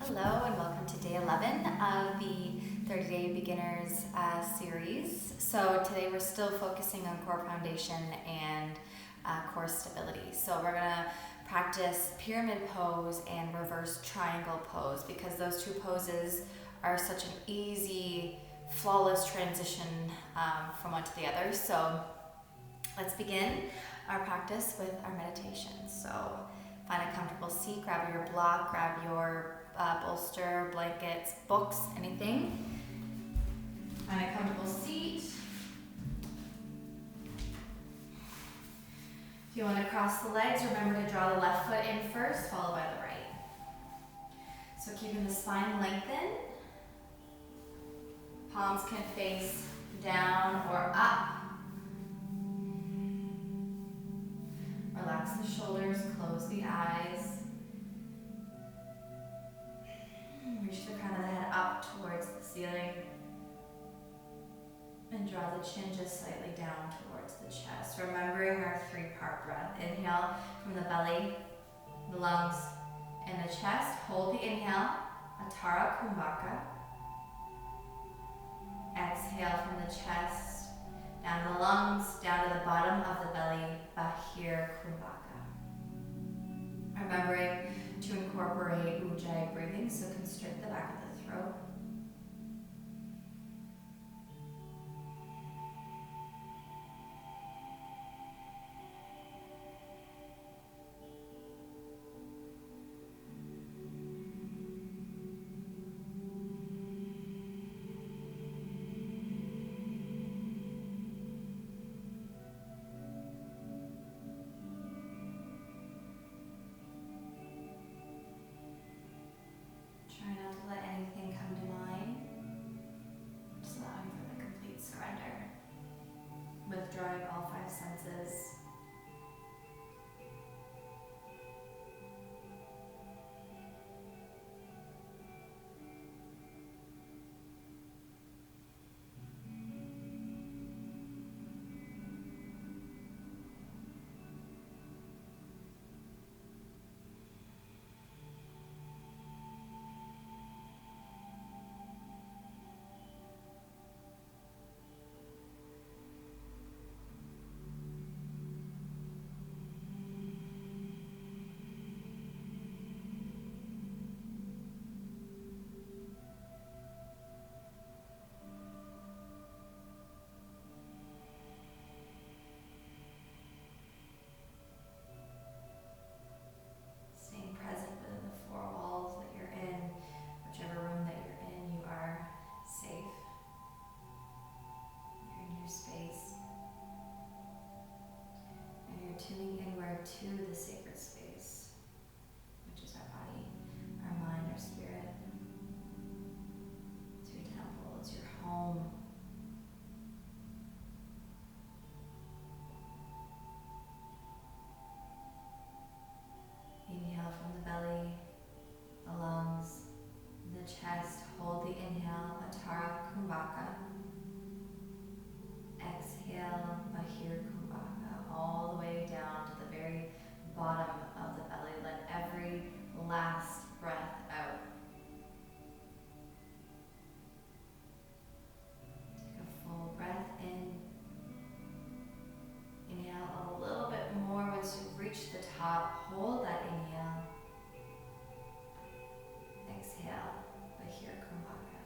Hello and welcome to day 11 of the 30-day beginners series. So today we're still focusing on core foundation and core stability. So we're going to practice pyramid pose and reverse triangle pose because those two poses are such an easy, flawless transition from one to the other. So let's begin our practice with our meditation. So find a comfortable seat, grab your block, grab your bolster, blankets, books, anything. Find a comfortable seat. If you want to cross the legs, remember to draw the left foot in first, followed by the right. So keeping the spine lengthened. Palms can face down or up. Relax the shoulders, close the eyes. Reach the crown of the head up towards the ceiling. And draw the chin just slightly down towards the chest. Remembering our 3-part breath. Inhale from the belly, the lungs, and the chest. Hold the inhale, Atara Kumbhaka. Exhale from the chest, down the lungs, down to the bottom of the belly, Bahir Kumbhaka. Remembering to incorporate Ujjayi breathing, so constrict the back of the throat. Try not to let anything come to mind. Just allowing for the complete surrender. Withdrawing all 5 senses. Staying present within the 4 walls that you're in, whichever room that you're in, you are safe. You're in your space. And you're tuning inward to the sacred space, which is our body, our mind, our spirit. It's your temple, it's your home. Inhale from the belly, the lungs, the chest. Hold the inhale, Atara Kumbhaka. Exhale, Bahir Kumbhaka, all the way down to the very bottom of the belly. Let every last breath out. Take a full breath in. Inhale a little bit more once you've reached the top. Hold that inhale. Exhale, Bahir Kumbhaka.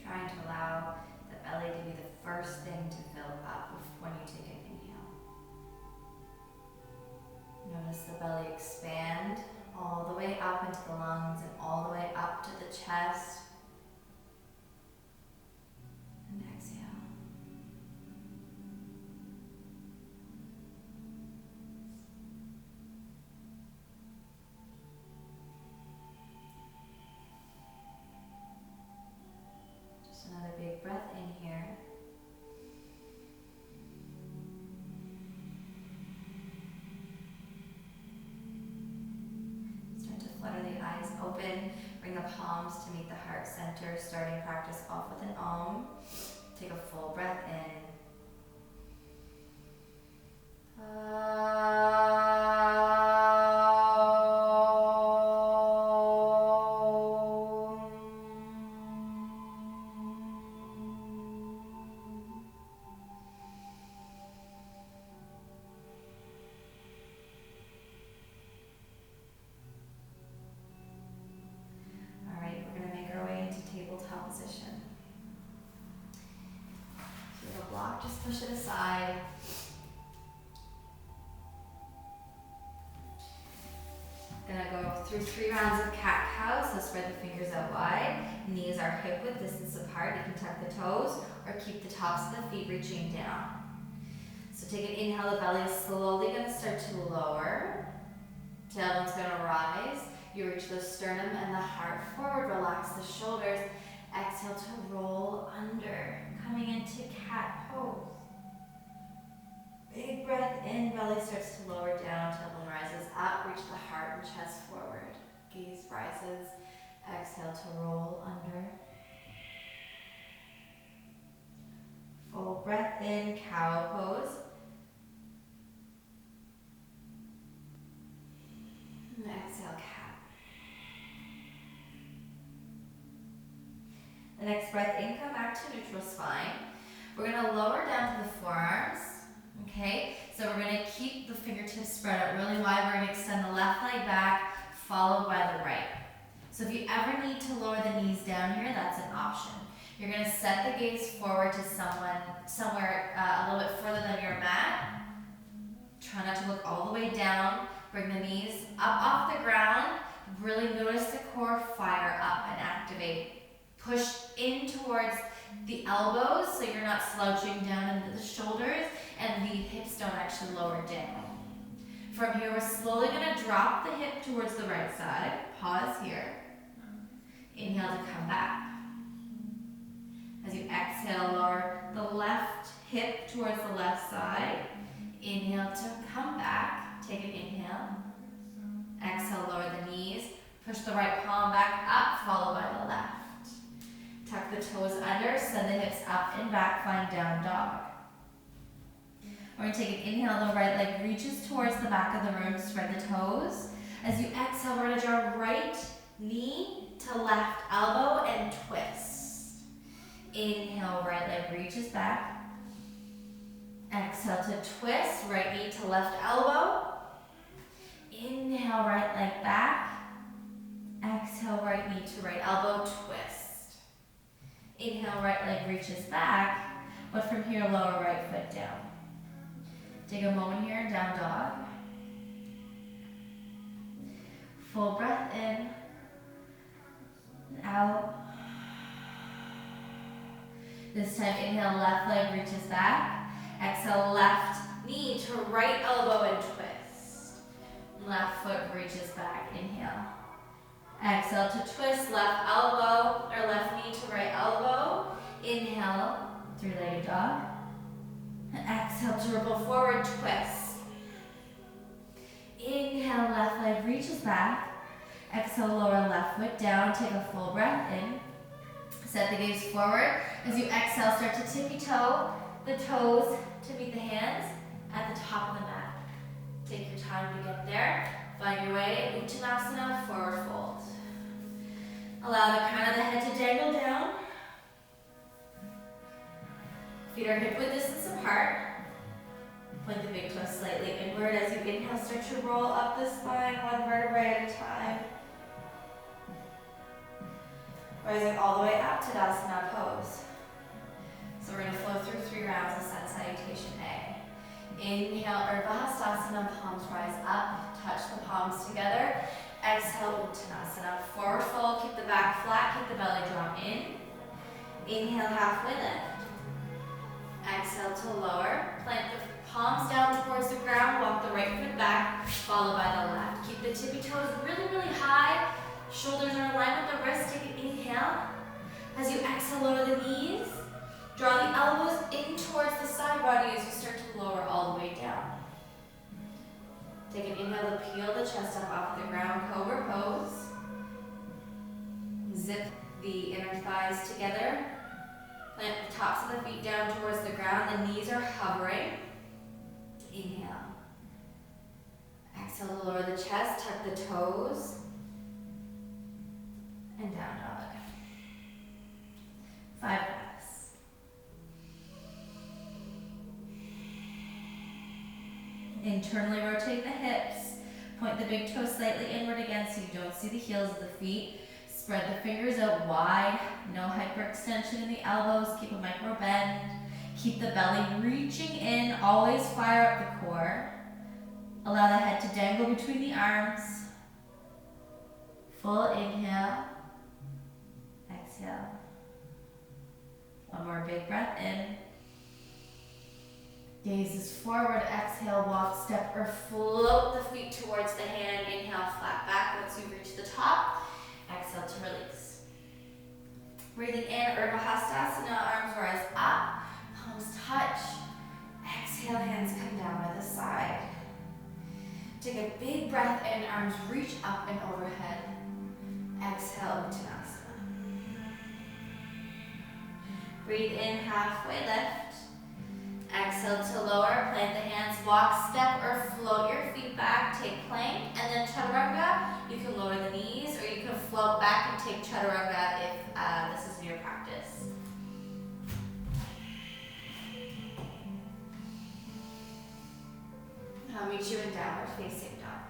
Trying to allow the belly to be the first thing to fill up when you take an inhale. Notice the belly expand all the way up into the lungs and all the way up to the chest. breath in here. Start to flutter the eyes open. Bring the palms to meet the heart center. Starting practice off with an Om. Take a full breath in. Tabletop position. If you have a block, just push it aside. Gonna go through 3 rounds of cat-cow, so spread the fingers out wide. Knees are hip-width distance apart. You can tuck the toes or keep the tops of the feet reaching down. So take an inhale, the belly is slowly gonna start to lower. Tailbone's gonna rise. You reach the sternum and the heart forward, relax the shoulders. Exhale to roll under, coming into cat pose. Big breath in, belly starts to lower down, tailbone rises up, reach the heart and chest forward. Gaze rises, exhale to roll under. Full breath in, cow pose. And exhale, cat. The next breath in, come back to neutral spine. We're gonna lower down to the forearms, okay? So we're gonna keep the fingertips spread out really wide. We're gonna extend the left leg back, followed by the right. So if you ever need to lower the knees down here, that's an option. You're gonna set the gaze forward to somewhere a little bit further than your mat. Try not to look all the way down. Bring the knees up off the ground. Really notice the core fire up and activate. Push in towards the elbows so you're not slouching down into the shoulders and the hips don't actually lower down. From here, we're slowly going to drop the hip towards the right side. Pause here. Inhale to come back. As you exhale, lower the left hip towards the left side. Inhale to come back. Take an inhale. Exhale, lower the knees. Push the right palm back up, followed by the left. Tuck the toes under, send the hips up and back, find down dog. We're going to take an inhale, the right leg reaches towards the back of the room, spread the toes. As you exhale, we're going to draw right knee to left elbow and twist. Inhale, right leg reaches back. Exhale to twist, right knee to left elbow. Inhale, right leg back. Exhale, right knee to right elbow, twist. Inhale, right leg reaches back, but from here, lower right foot down. Take a moment here, down dog. Full breath in, and out. This time, inhale, left leg reaches back. Exhale, left knee to right elbow and twist. Left foot reaches back, inhale. Exhale to twist, left elbow, or left knee to right elbow. Inhale, 3-legged dog. And exhale to ripple forward, twist. Inhale, left leg reaches back. Exhale, lower left foot down, take a full breath in. Set the gaze forward. As you exhale, start to tippy toe the toes to meet the hands at the top of the mat. Take your time to get there. Find your way, Uttanasana, forward fold. Allow the crown of the head to dangle down. Feet are hip width distance apart. Point the big toe slightly inward as you inhale, start to roll up the spine, one vertebrae at a time. Rising all the way up to Tadasana pose. So we're going to flow through 3 rounds of Sun Salutation A. Inhale, Urdhva Hastasana, palms rise up, touch the palms together. Exhale, Uttanasana, forward fold, keep the back flat, keep the belly drop in. Inhale, halfway lift. Exhale to lower, plant the palms down towards the ground, walk the right foot back, followed by the left. Keep the tippy toes really, really high. Shoulders are in line with the wrists, take an inhale. As you exhale, lower the knees. Draw the elbows in towards the side body as you start to lower all the way down. Take an inhale to peel the chest up off the ground, cobra pose. Zip the inner thighs together. Plant the tops of the feet down towards the ground. The knees are hovering. Inhale. Exhale to lower the chest, tuck the toes. And down dog. 5 breaths. Internally rotate the hips. Point the big toes slightly inward again so you don't see the heels of the feet. Spread the fingers out wide. No hyperextension in the elbows. Keep a micro bend. Keep the belly reaching in. Always fire up the core. Allow the head to dangle between the arms. Full inhale. Exhale. One more big breath in. Gazes forward. Exhale, walk, step, or float the feet towards the hand. Inhale, flat back once you reach the top. Exhale to release. Breathing in, Urdhva Hastasana, arms rise up, palms touch. Exhale, hands come down by the side. Take a big breath in, arms reach up and overhead. Exhale, Uttanasana. Breathe in, halfway lift. Exhale to lower, plant the hands, walk, step, or float your feet back. Take plank, and then chaturanga. You can lower the knees, or you can float back and take chaturanga if this is your practice. I'll meet you in downward facing dog.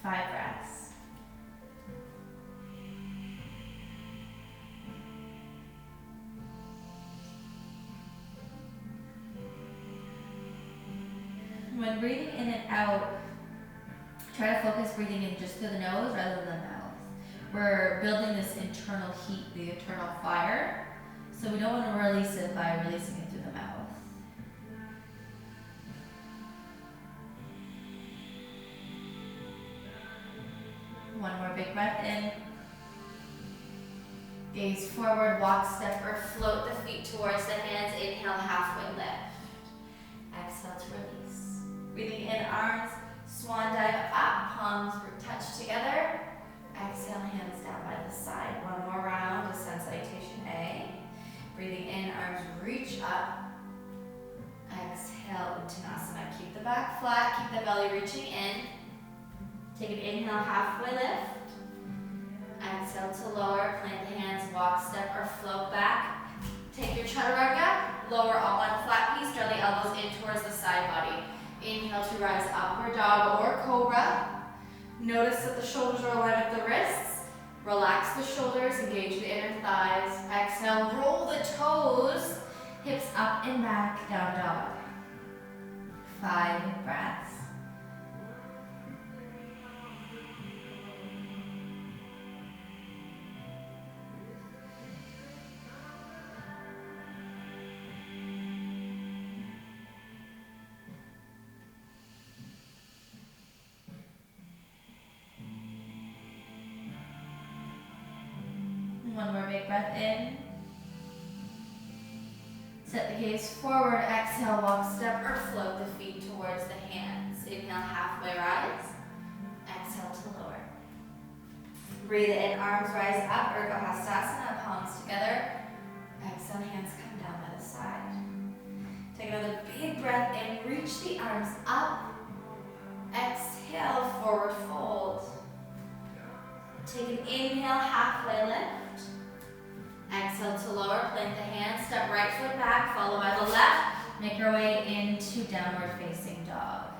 5 breaths. When breathing in and out, try to focus breathing in just through the nose rather than the mouth. We're building this internal heat, the internal fire, so we don't want to release it by releasing it through the mouth. One more big breath in. Gaze forward, walk, step, or float the feet towards the hands. Inhale, halfway lift. Exhale to release. Breathing in, arms, swan dive up, palms touch together. Exhale, hands down by the side. One more round of sun salutation A. Breathing in, arms reach up. Exhale, Uttanasana. Keep the back flat, keep the belly reaching in. Take an inhale, halfway lift. Exhale to lower, plant the hands, walk, step, or float back. Take your chaturanga, lower all one flat piece, draw the elbows in towards the side body. Inhale to rise, upward dog or cobra. Notice that the shoulders are aligned with the wrists. Relax the shoulders, engage the inner thighs. Exhale, roll the toes, hips up and back, down dog. 5 breaths. One more big breath in. Set the gaze forward. Exhale, walk, step, or float the feet towards the hands. Inhale, halfway rise. Exhale to lower. Breathe in, arms rise up, Urdhva Hastasana, palms together. Exhale, hands come down by the side. Take another big breath in, reach the arms up. Exhale, forward fold. Take an inhale, halfway lift. Exhale to lower, plant the hands, step right foot back, follow by the left. Make your way into downward facing dog.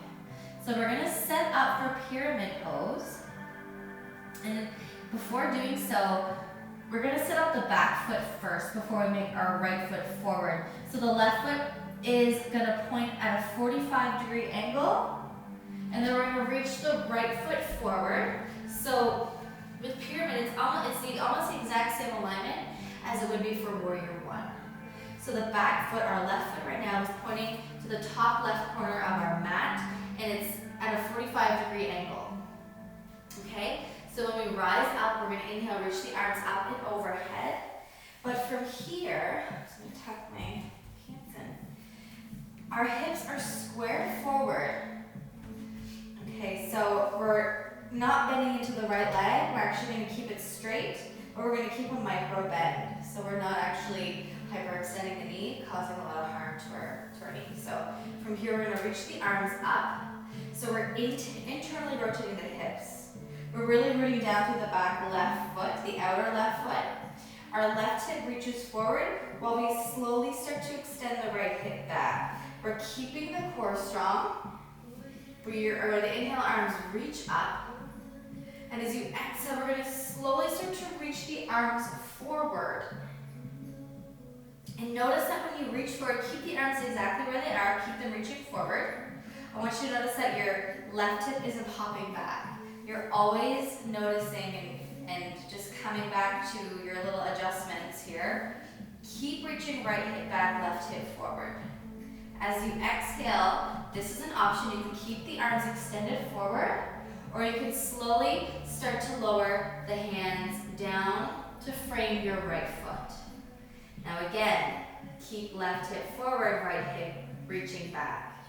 So we're gonna set up for pyramid pose. And before doing so, we're gonna set up the back foot first before we make our right foot forward. So the left foot is gonna point at a 45-degree angle, and then we're gonna reach the right foot forward. So with pyramid, it's almost the exact same alignment as it would be for warrior 1. So the back foot, our left foot right now, is pointing to the top left corner of our mat, and it's at a 45-degree angle. Okay? So when we rise up, we're going to inhale, reach the arms up and overhead. But from here, I'm just going to tuck my pants in. Our hips are squared forward. Okay, so we're not bending into the right leg. We're actually going to keep it straight, but we're going to keep a micro bend. So we're not actually hyperextending the knee, causing a lot of harm to our knee. So from here, we're going to reach the arms up. So we're internally rotating the hips. We're really rooting down through the back left foot, the outer left foot. Our left hip reaches forward while we slowly start to extend the right hip back. We're keeping the core strong. We are going to inhale, arms reach up. And as you exhale, we're going to slowly start to reach the arms forward. And notice that when you reach forward, keep the arms exactly where they are, keep them reaching forward. I want you to notice that your left hip isn't popping back. You're always noticing and just coming back to your little adjustments here. Keep reaching right hip back, left hip forward. As you exhale, this is an option. You can keep the arms extended forward, or you can slowly start to lower the hands down to frame your right foot. Now again, keep left hip forward, right hip reaching back.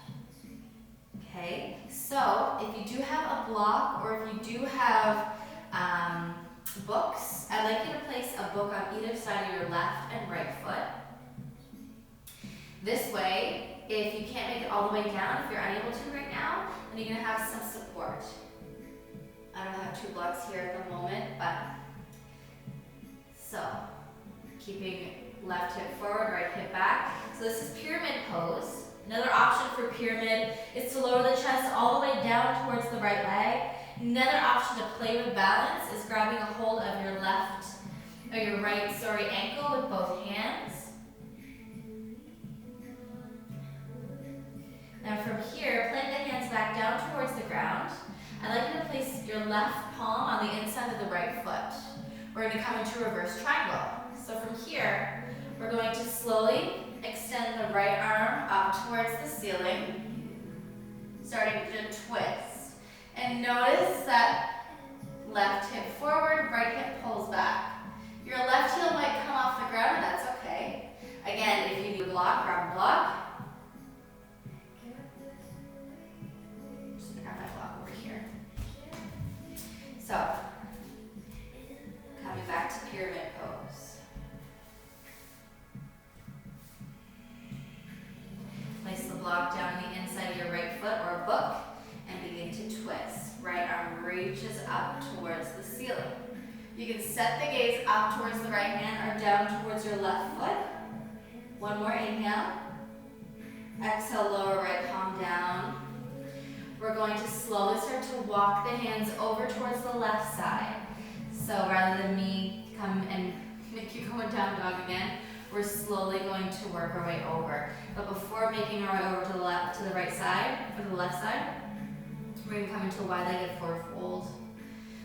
Okay, so if you do have a block or if you do have books, I'd like you to place a book on either side of your left and right foot. This way, if you can't make it all the way down, if you're unable to right now, then you're going to have some support. I don't have 2 blocks here at the moment, but so keeping left hip forward, right hip back. So this is pyramid pose. Another option for pyramid is to lower the chest all the way down towards the right leg. Another option to play with balance is grabbing a hold of your right ankle with both hands. Now from here, plant the hands back down towards the ground. I'd like you to place your left palm on the inside of the right foot. We're going to come into reverse triangle. So from here, we're going to slowly extend the right arm up towards the ceiling, starting to twist. And notice that left hip forward, right hip pulls back. Your left heel might come off the ground, and that's okay. Again, if you need a block, grab a block. I'm just gonna grab my block over here. So, coming back to pyramid pose. Place the block down on the inside of your right foot or book and begin to twist. Right arm reaches up towards the ceiling. You can set the gaze up towards the right hand or down towards your left foot. One more inhale. Exhale, lower right palm down. We're going to slowly start to walk the hands over towards the left side. So rather than me come and make you go in down dog again, we're slowly going to work our way over. But before making our way over to the right side, or to the left side, we're going to come into a wide-legged forward fold.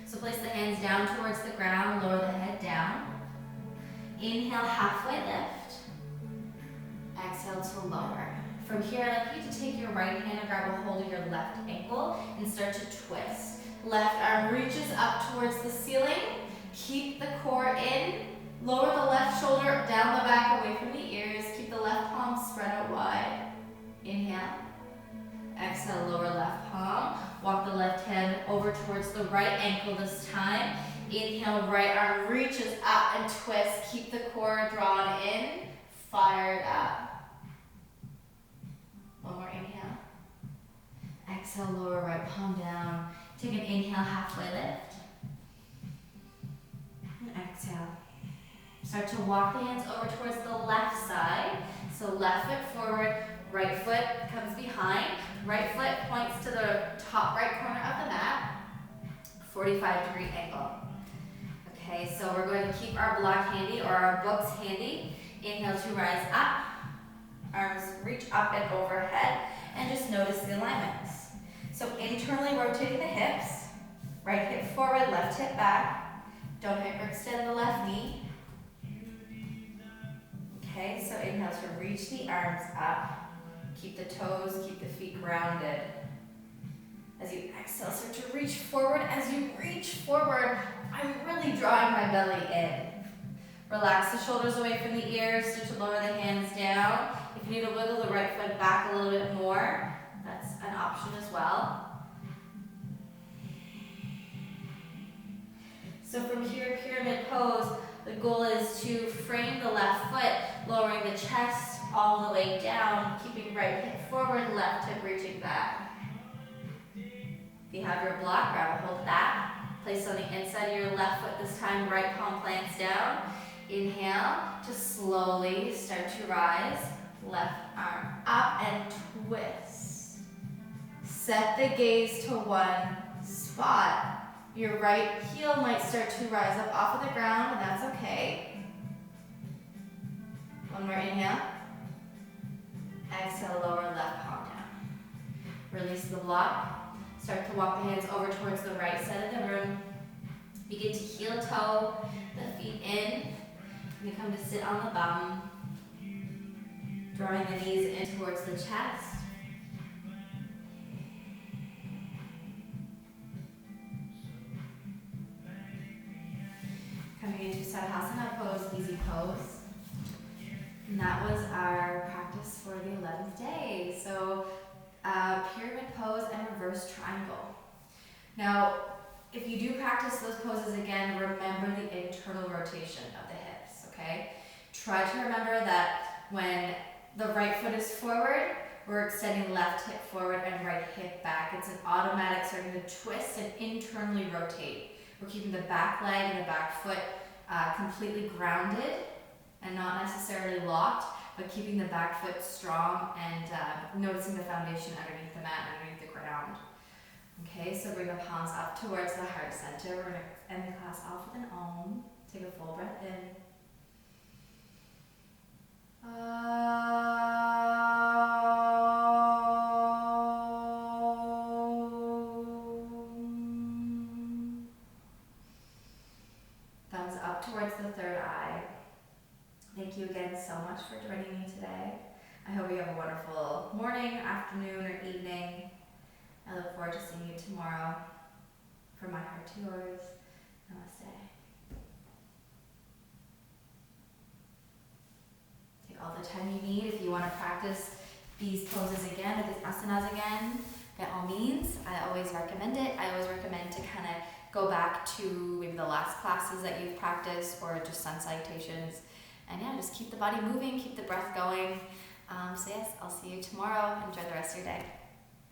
So place the hands down towards the ground, lower the head down. Inhale, halfway lift. Exhale to lower. From here, I'd like you to take your right hand and grab a hold of your left ankle and start to twist. Left arm reaches up towards the ceiling. Keep the core in. Lower the left shoulder down the back away from the ears. Keep the left palm spread out wide. Inhale. Exhale, lower left palm. Walk the left hand over towards the right ankle this time. Inhale, right arm reaches up and twist. Keep the core drawn in. Fire it up. One more inhale. Exhale, lower right palm down. Take an inhale, halfway lift. And exhale. Start to walk the hands over towards the left side. So left foot forward, right foot comes behind. Right foot points to the top right corner of the mat. 45-degree angle. Okay, so we're going to keep our block handy or our books handy. Inhale to rise up. Arms reach up and overhead. And just notice the alignments. So internally rotating the hips. Right hip forward, left hip back. Don't hyperextend the left knee. Okay, so inhale to reach the arms up. Keep the toes, keep the feet grounded. As you exhale, start to reach forward. As you reach forward, I'm really drawing my belly in. Relax the shoulders away from the ears, start to lower the hands down. If you need to wiggle the right foot back a little bit more, that's an option as well. So from here, pyramid pose, the goal is to frame the left foot, lowering the chest all the way down, keeping right hip forward, left hip reaching back. If you have your block, grab a hold of that. Place on the inside of your left foot this time, right palm plants down. Inhale to slowly start to rise. Left arm up and twist. Set the gaze to one spot. Your right heel might start to rise up off of the ground, and that's okay. One more inhale. Exhale, lower left palm down. Release the block. Start to walk the hands over towards the right side of the room. Begin to heel toe the feet in. You come to sit on the bum. Drawing the knees in towards the chest. Coming into Sadhasana pose, easy pose. And that was our practice for the 11th day. So pyramid pose and reverse triangle. Now, if you do practice those poses again, remember the internal rotation of the hips, okay? Try to remember that when the right foot is forward, we're extending left hip forward and right hip back. It's an automatic starting to twist and internally rotate. We're keeping the back leg and the back foot completely grounded and not necessarily locked, but keeping the back foot strong and noticing the foundation underneath the mat, underneath the ground. Okay, so bring the palms up towards the heart center. We're going to end the class off with an Om. Take a full breath in. Thumbs up towards the third eye. Thank you again so much for joining me today. I hope you have a wonderful morning, afternoon, or evening. I look forward to seeing you tomorrow. From my heart to yours, namaste. Take all the time you need. If you want to practice these poses again, or these asanas again, by all means, I always recommend it. I always recommend to kind of go back to maybe the last classes that you've practiced or just sun salutations. And yeah, just keep the body moving, keep the breath going. So yes, I'll see you tomorrow. Enjoy the rest of your day.